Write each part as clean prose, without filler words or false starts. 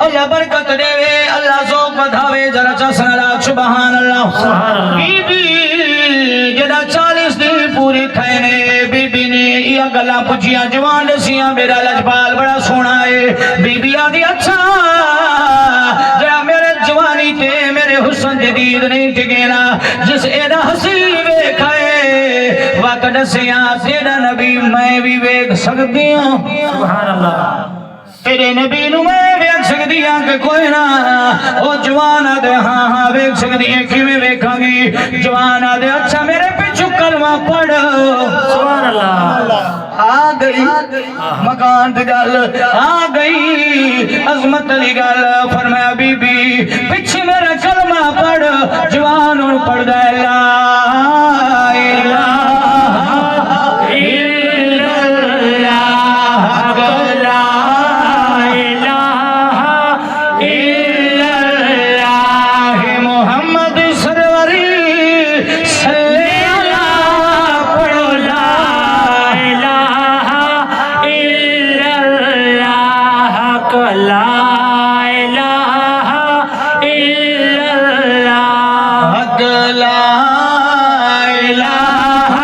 اللہ برکت دے وے اللہ ذوق بدھاوے ذرا چسنا لاکھ سبحان اللہ بی بی جدا 40 دن پوری تھینے بی بی نے یہ گلا پچھیاں جوان دسیاں میرا لجپال بڑا سونا ہے بی بی آدھی اچھا جا میرے جوانی تے میرے حسن جدید نہیں ٹکینا جس ایڈا حسی ویکھائے وقت دسیاں تیرا نبی میں بھی ویکھ سکتی ہوں سبحان اللہ تیرے نبی نو میں ویکھ سکتی ہوں کہ کوئی نہ او جوانا دے ہاں ہاں ویکھ سکتی ہیں کی میں ویکھاں گی جوانا دے اچھا میرے پچھو کلمہ پڑھ سبحان اللہ آ گئی مکان تے گل آ گئی عظمت علی گل فرمایا بی بی پیچھے میرا کلمہ پڑھ جوان اور پڑھ دے لا الہ الا اللہ لا الہ الا اللہ محمد سروری صلی اللہ پڑھو لا الہ الا اللہ لا الہ الا اللہ حق لا الہ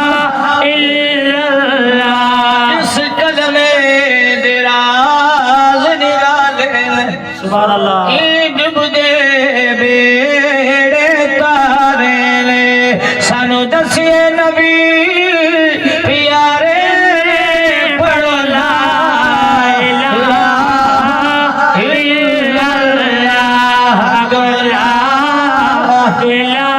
الا اللہ اس کلمے دراز نگالیں سبحان اللہ ڈب دے بیڑے تارے لے سانو دسیے نبی پیارے پڑھو لا الہ الا اللہ لا الہ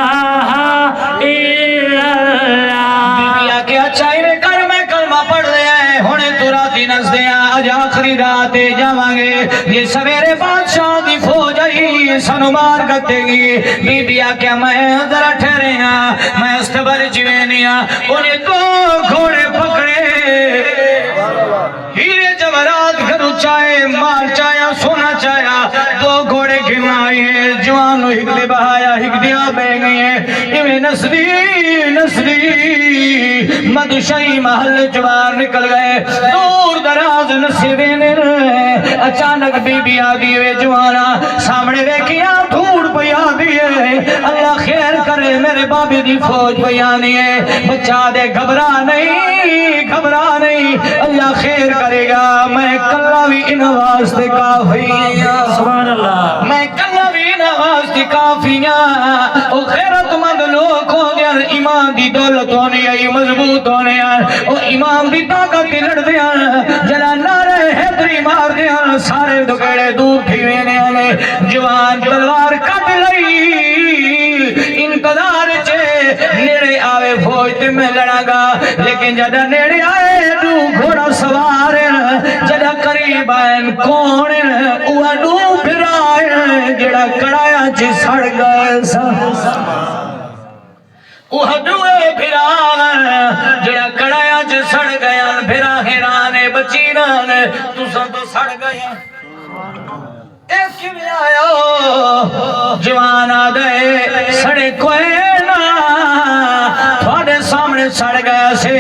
الا اللہ بیا کہ اچھا ہی کر میں کلمہ پڑھ لیا ہے ہونے تو راتی نس دیا آج آخری رات جاواں گے یہ سویرے بادشاہ دی فوج آئی سانو مار کتے گی بی بیا کہ میں ذرا ٹھہرے ہاں میں استبر جوینی ہاں انہیں دو گھوڑے پکڑے ہیرے جوہرات گھرو چاہے مال چاہیا سونا چاہیا دو گھوڑے گھمائے ہیں جوانو ہک دے بہایا ہک دیا بے گئی ہیں ایویں نسلی مدشاہی محل جوان نکل گئے دور دراز نصیبے نے اچانک بی بی آگئی وے جوانا سامنے ویکھیا دھوڑ پہ آگئی ہے اللہ خیر کرے میرے بابی دی فوج پہ آنی ہے بچہ دے گھبرا نہیں اللہ خیر کرے گا میں کلہ بھی ان واسطے کافی سبحان اللہ میں کلہ بھی ان واسطے کافی او خیرت مند لوگ ہو گیا ایمان دی دولت ہونے آئی مضبوط ہونے آئی او ایمان دی طاقت لڑ دیا جنا نعرے حیدری مار دیا سارے دکڑے دور تھیوینے آنے جوان تلوار کٹ لئی انتظار چے نیڑے آوے فوج تے میں لڑا گا لیکن جدہ نیڑے آئے دو گھوڑا سوار جدہ قریب آئین کون اوہ دو پھر آئے جڑا کڑایا چی سڑ گئے اوہ دوے پھر آئے جڑا کڑایا چی سڑ گیا پھر آہرانے بچینانے تو سن تو سڑ گیا ایک کیویں آیا جوانا دے سڑے کوئے نا تھوڑے سامنے سڑ گیا سے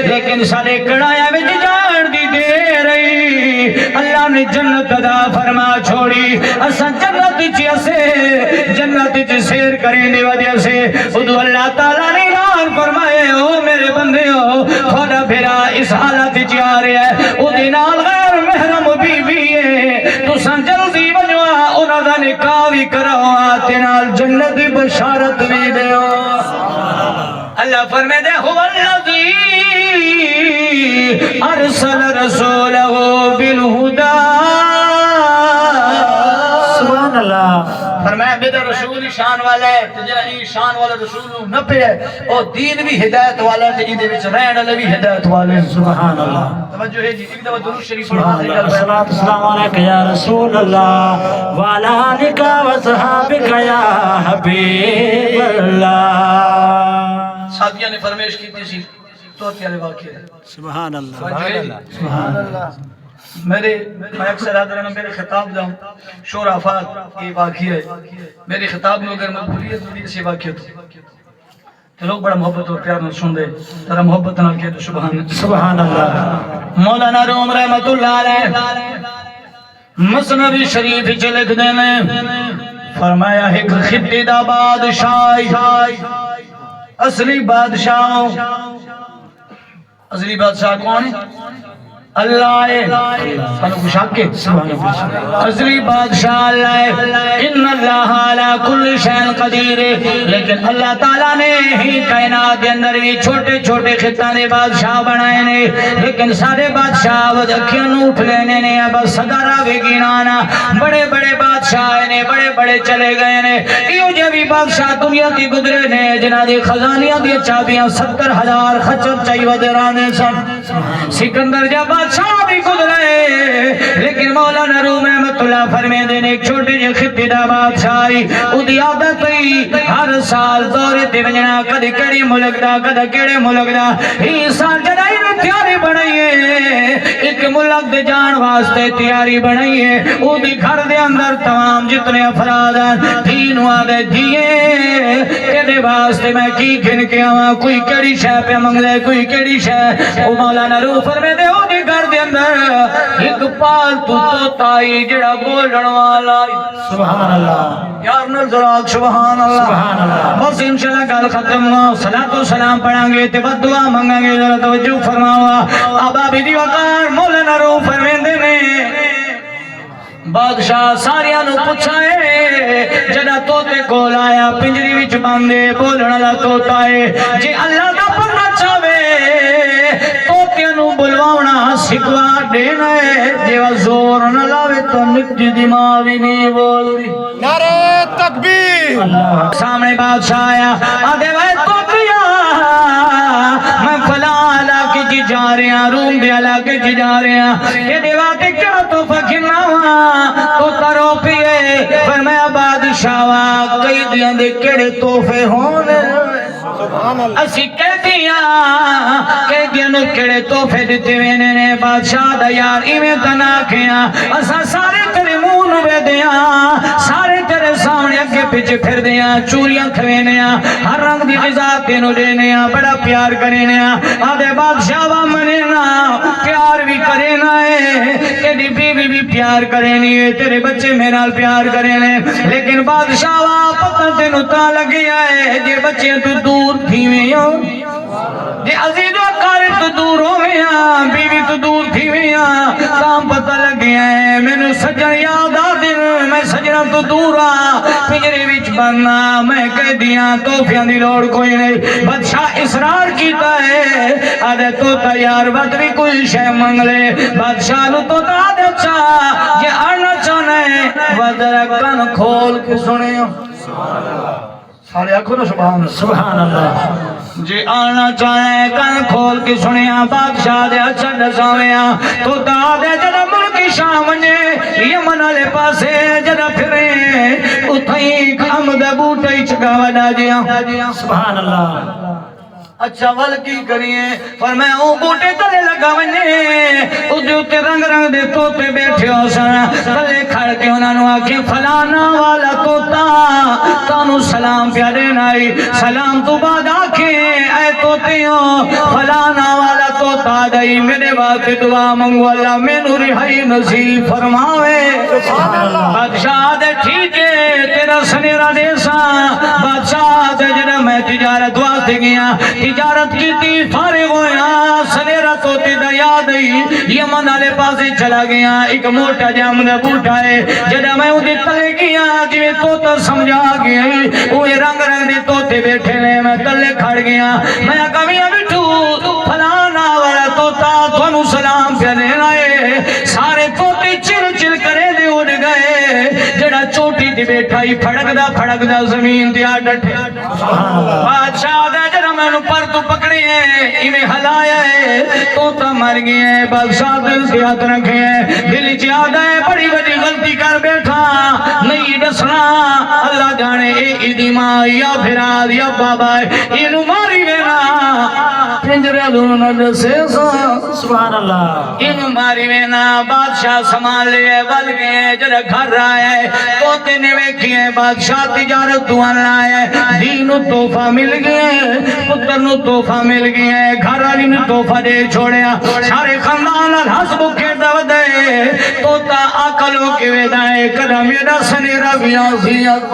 لیکن سڑے کڑایا وچ جان دی دے رہی اللہ نے جنت عطا فرما چھوڑی اسا جنت چ سیر کریں دی وجہ سے ادو اللہ تعالیٰ نے اعلان فرمائے او میرے بندے ہو تھوڑا پھرا اس حالت چ آ رہا ہے او دی نال غیر محرم بی بی ہے تو سن جلدی بنوا انہاں دا نکاح وی کراؤ تے نال جنت دی بشارت وی دیو اللہ فرمائے دے هو الذی ارسل رسولہ بالہدی سبحان اللہ فرمایا میرا رسول شان والا ہے جڑا ای شان والا رسول نہ پہ ہے او دین بھی ہدایت والا ہے تے دے وچ رہن والے بھی ہدایت والے ہیں سبحان اللہ توجہ ہے جی ایک دفعہ درود شریف پڑھو السلام علیکم یا رسول اللہ وعلی آلک و صحابک یا حبیب اللہ ساتھیاں نے فرمائش کی تھی تو پیارے واقعے سبحان اللہ سبحان اللہ میں اکثر حاضر ہیں میرے خطاب جاؤں شور آفات یہ واقعی ہے میری خطاب میں اگر مقبولیت ہوئی سے واقعی تو لوگ بڑا محبت اور پیار میں سن دے ترہ محبت نہ کہے تو سبحان اللہ سبحان اللہ مولانا روم رحمت اللہ علیہ مسنوی شریف چ لکھ دینے فرمایا ایک خطے دا بادشاہ اصلی بادشاہ کون ہے؟ اللہ ہے سانو کچھ حق ہے اصلی بادشاہ اللہ ہے ان اللہ علی کل شیء قدیر لیکن اللہ تعالیٰ نے ہی کائنات کے اندر بھی چھوٹے چھوٹے خطہ نے بادشاہ بنائے نے لیکن سارے بادشاہ ودکھیاں نو اٹھ لینے نے بس صدارہ بھی گنانا بڑے بڑے بادشاہ نے بڑے بڑے چلے گئے نے یہ جو بھی بادشاہ دنیا کی گزرے نے جنہ دی خزانیاں دی چابیاں 70,000 خچر چاہیے ودرانے سن سکندر جب بادشاہ بھی گزرے لیکن مولانا روم رحمت اللہ فرمے دینے ایک چھوٹے جے خطے دا بادشاہی اُدھی عادت ہوئی ہر سال دورے تے ونجنا کدی کیڑی ملک دا کدی کیڑے ملک دا ہی سال جڑائی نے تیاری بنائیے ایک ملک دے جان واسطے تیاری بنائیے اُدھی گھر دے اندر تمام جتنے افراد دین وعدے دیئے تیرے واسطے میں کی گھن کے آواں کوئی کیڑی شے پہ منگ دے کوئی کیڑی شے او مولانا روح فرمے دے اُدھی گھر دے اندر ایک پالتو توتائی جڑا بولن والا سبحان اللہ یار نظراک سبحان اللہ بس انشاءاللہ گل ختم صلاۃ و سلام پڑھیں گے تے بد دعا منگیں گے ذرا توجہ فرماوا ابا بھی دی وقار مولانا روح فرمیندے نے بادشاہ ساریاں نو پوچھائے جڑا توتے کول آیا پنجری وچ بندے بولن والا توتا ہے جے اللہ دا بندہ چاہے توتیاں نو بلواونا سکھوا دینا ہے جے زور نہ لاوے تو نکتی دی ماں بھی نہیں بولدی نعرہ تکبیر سامنے بادشاہ آیا آدھے وے توتیا میں فلاں علاقے جی جا رہے ہیں روم دے علاقے جی جا رہے ہیں یہ دیواتے کیا تو فکرنا ہوا تو ترو پیے فرمایا بادشاہ کئی دیاں دے کیڑے تحفے ہونے اسی کہہ دیاں نو کیڑے تحفے دیتے وینے نے بادشاہ دا یار ایویں تنا کھیاں اسا سارے تیرے منہ نو وے دیاں سارے تیرے سامنے اگے پیچھے پھر دیاں چوریاں کھوینے ہر رنگ دی غذا تینو دینے بڑا پیار کرینے آدھے بادشاہ منے نا پیار بھی کرینا ہے تیری بیوی بھی پیار کرینی ہے تیرے بچے میرال پیار کرینے لیکن بادشاہ پتہ تینو تا لگیا ہے جے بچے تو دور تھی ویاں جے عزیز و اقارب تو دور ہو ویاں بیوی تو دور تھی ویاں تام پتہ لگیا ہے میں نو سجن یاد آ دن میں سجنہ تو دورا پجرے وچ بننا میں کہہ دیاں توفیاں دی لوڑ کوئی نہیں بادشاہ اصرار کیتا ہے آدھے تو تیار بات بھی کوئی شے منگ لے بادشاہ نو تو آدھے چاہ یہ آنا چاہنا ہے وذرا کن کھول کے سنے سارے آنکھوں نا سبحان اللہ جی آنا چاہے کن کھول کے سنیا بادشاہ دے اچھا دساویا تو دادے جڑا ملکی شام نے یمن والے پاسے جڑا پھرے اتھائی حمد بوٹے چکا وڈا جیاں سبحان اللہ اچھا ول کی کریے فرمایا او بوٹے تلے لگا ونے اودے اوتے رنگ رنگ دے توتے بیٹھے ہو سن تلے کھڑ کے انہاں نو آکھے فلانا والا توتا تانوں سلام پیا دینا ائی سلام تو بعد آکھے اے توتیوں فلانا والا توتا دئی میرے واسطے دعا منگو اللہ مینوں رہائی نصیب فرماوے بادشاہ دے ٹھیک ہے تیرا سنیرا دیسا بادشاہ دے جڑا میں تجارت واسطے گیا تجارت کی تھی فارغ ہویا سنیرہ توتی دا یاد ہی یمن والے پاسے چلا گیا ایک موٹا جام دا بوٹا ہے جڑا میں اودے تلے گیا جویں توتا سمجھا گیا اوے رنگ رنگ دے توتے بیٹھے نے میں تلے کھڑ گیا میں کمیاں بٹھو فلانا والا توتا تھانوں سلام پیا دینا ہے سارے توتے چل چل کرے دے اڑ گئے جڑا چوٹی تے بیٹھا ہی پھڑک دا زمین تے آ ڈٹھے بادشاہ دا جڑا میں نو پر تو پکڑی ہے ایویں ہلایا ہے توتا مر گیا ہے بادشاہ دل سے ہاتھ رکھے ہیں دل چ یاد ہے بڑی بڑی غلطی کر بیٹھا نہیں دسنا اللہ جانے اے ایدی ماں یا پھراد یا بابا اینو ماری وینا پنجرے دونوں نہ دسے سا سبحان اللہ ان ماری میں نا بادشاہ سامان لے بل گئے جڑا گھر رہا ہے توتے نے ویکھیے بادشاہ تجارت دوان لائے دین تحفہ مل گئے پتر نو تحفہ مل گئے گھر والی نے تحفہ دے چھوڑیا سارے خاندان ہس بکھے دو دے توتا عقلوں کی ودائے کدا میرا سنیرا بیازیت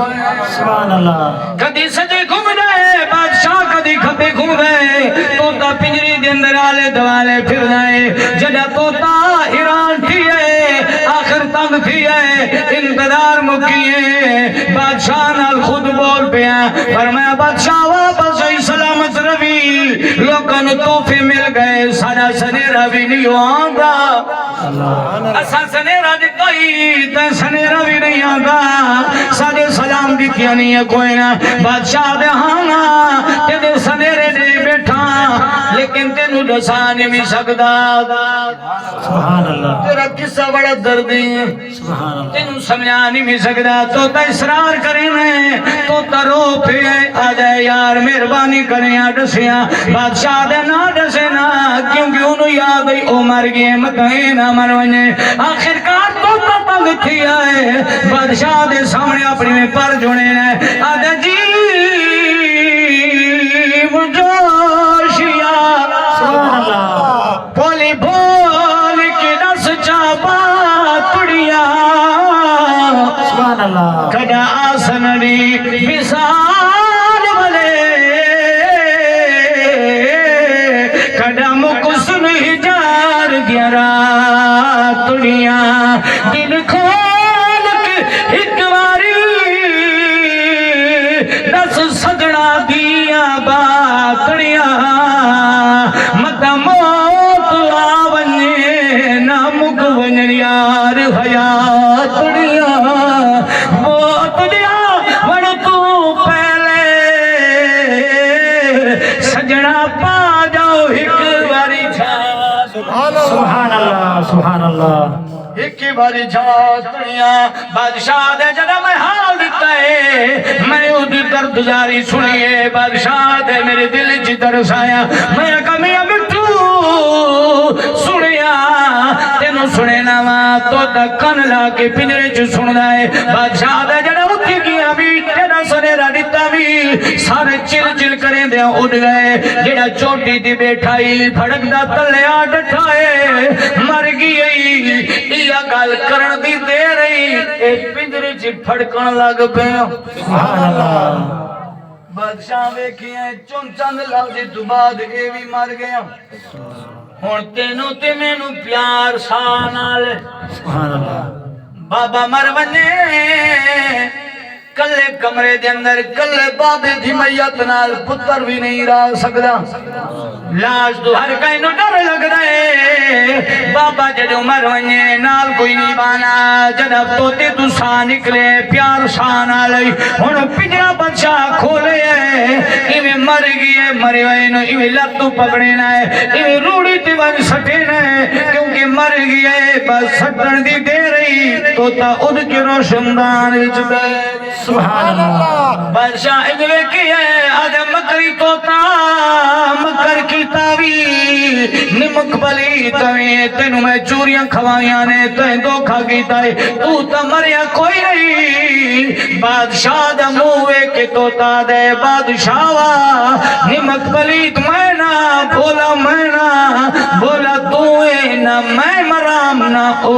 سبحان اللہ کدی سجے گھوم دے بادشاہ کدی کھپے گھوم دے توتا پنجری دے اندر آلے دوالے پھر دائے جدا توتا حیران تھی ہے آخر تنگ تھی ہے انتظار مکیے بادشاہ نال خود بول پیا فرمایا بادشاہ واپس ای سلامت روی لوگن توفے مل گئے سارا سنیرا بھی نہیں آنگا اسا سنیرا دکھائی تے سنیرا بھی نہیں آنگا سارے سلام دی کیا نہیں ہے کوئی نہ بادشاہ دے ہانا تیرے سنیرے دے بیٹھا لیکن تینو دسا نہیں بھی سکتا سبحان اللہ تیرا قصہ بڑا دردی ہے سبحان اللہ تینو سمجھا نہیں بھی سکتا تو تا اصرار کریں میں تو تا رو پھے آ جائے یار مہربانی کریں ڈسیاں بادشاہ دے نہ ڈسے نا کیونکہ انہوں یاد ہی او مر گئے مکہیں نہ مر ونے آخر کار تو تا تنگ تھی آئے بادشاہ دے سامنے اپنی میں پر جوڑے نے آدھے جی مجوشیا سبحان اللہ بولی بول کے دس چاپا تڑیا سبحان اللہ کدا آسنڑی بسال بلے کدا مکسن ہجار گیارا تڑیا دل کھول کے ایک باری دس سجنا دیا باتڑیا متا موت آونے نہ مک ونر یار حیاتڑیا موت دیا وڑ تو پہلے سجنا پا جاؤ ایک باری چھا سبحان اللہ سبحان اللہ ایک باری چھاڑیاں بادشاہ دے جڑا میں حال دیتا ہے میں اودی درد جاری سنیے بادشاہ دے میرے دل چی درس آیا میں کمیاں مٹھو سنیا تینوں سنے ناما تو دکن لا کے پنجرے چ سن دائے بادشاہ دے جڑا اٹھی گیا بھی تیرا سنیرا دیتا بھی سارے چل چل کریں دے اٹھ گئے جڑا چوٹی دی بیٹھائی پھڑک دا تلے آ ڈٹھائے مر گئی یا گل کرن دی دے رہی اے پنجرے چ پھڑکن لگ پے سبحان اللہ بادشاہ ویکھیا چون چند لفظ تو بعد اے بھی مر گیا ہن تینوں تے مینوں پیار سا نال سبحان اللہ بابا مر ونے کلے کمرے دے اندر کلے بابے دی میت نال پتر بھی نہیں رہ سکدا لاش تو ہر کہیں نو ڈر لگ رہے بابا جدو مر ونے نال کوئی نہیں بانا جنب توتے تو سا نکلے پیار سا نہ لئی ہن پنجرا بادشاہ کھولے ایویں مر گئے مرے ہوئے نو ایویں لتو پکڑے نہ ایویں روڑی تے ون سٹے نہ کیونکہ مر گئے بس سٹن دی دے رہی توتا اڑ کے روشندان وچ بیٹھ سبحان اللہ بادشاہ اجوے کی ہے آدھے مکری توتا مکر کی تاوی نمک بلی تویں تینوں میں چوریاں کھوائیاں نے تیں دھوکھا کیتا ہے تو تا مریا کوئی نہیں بادشاہ دا موے کے توتا دے بادشاہ وا نمک بلی میں نہ بولا میں نہ بولا تو نہ میں مرام نہ او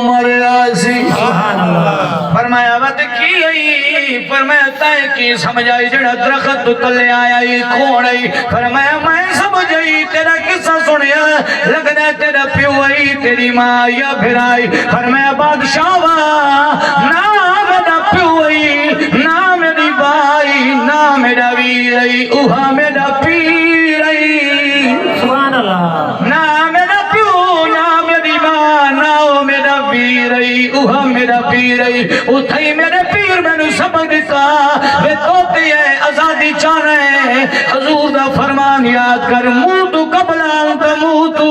مریا سی سبحان اللہ فرمایا بات کی ہوئی فرمایا تائے کی سمجھائی جڑا درخت تلے آیا ہی کھوڑ آئی فرمایا میں سمجھائی تیرا قصہ سنیا لگنا تیرا پیو آئی تیری ماں یا پھر آئی فرمایا بادشاہ نا میرا پیو آئی نا میری بائی نا میرا ویر آئی اوہا میرا پیر آئی سبحان اللہ نا میرا پیو نا میری ماں نا میرا پیر آئی اوہا میرا پیر آئی اتھائی میرے پیر میں نے سبق دیتا بے توتی ہے آزادی چاہنا ہے حضور دا فرمان یاد کر موتو قبل انت موتو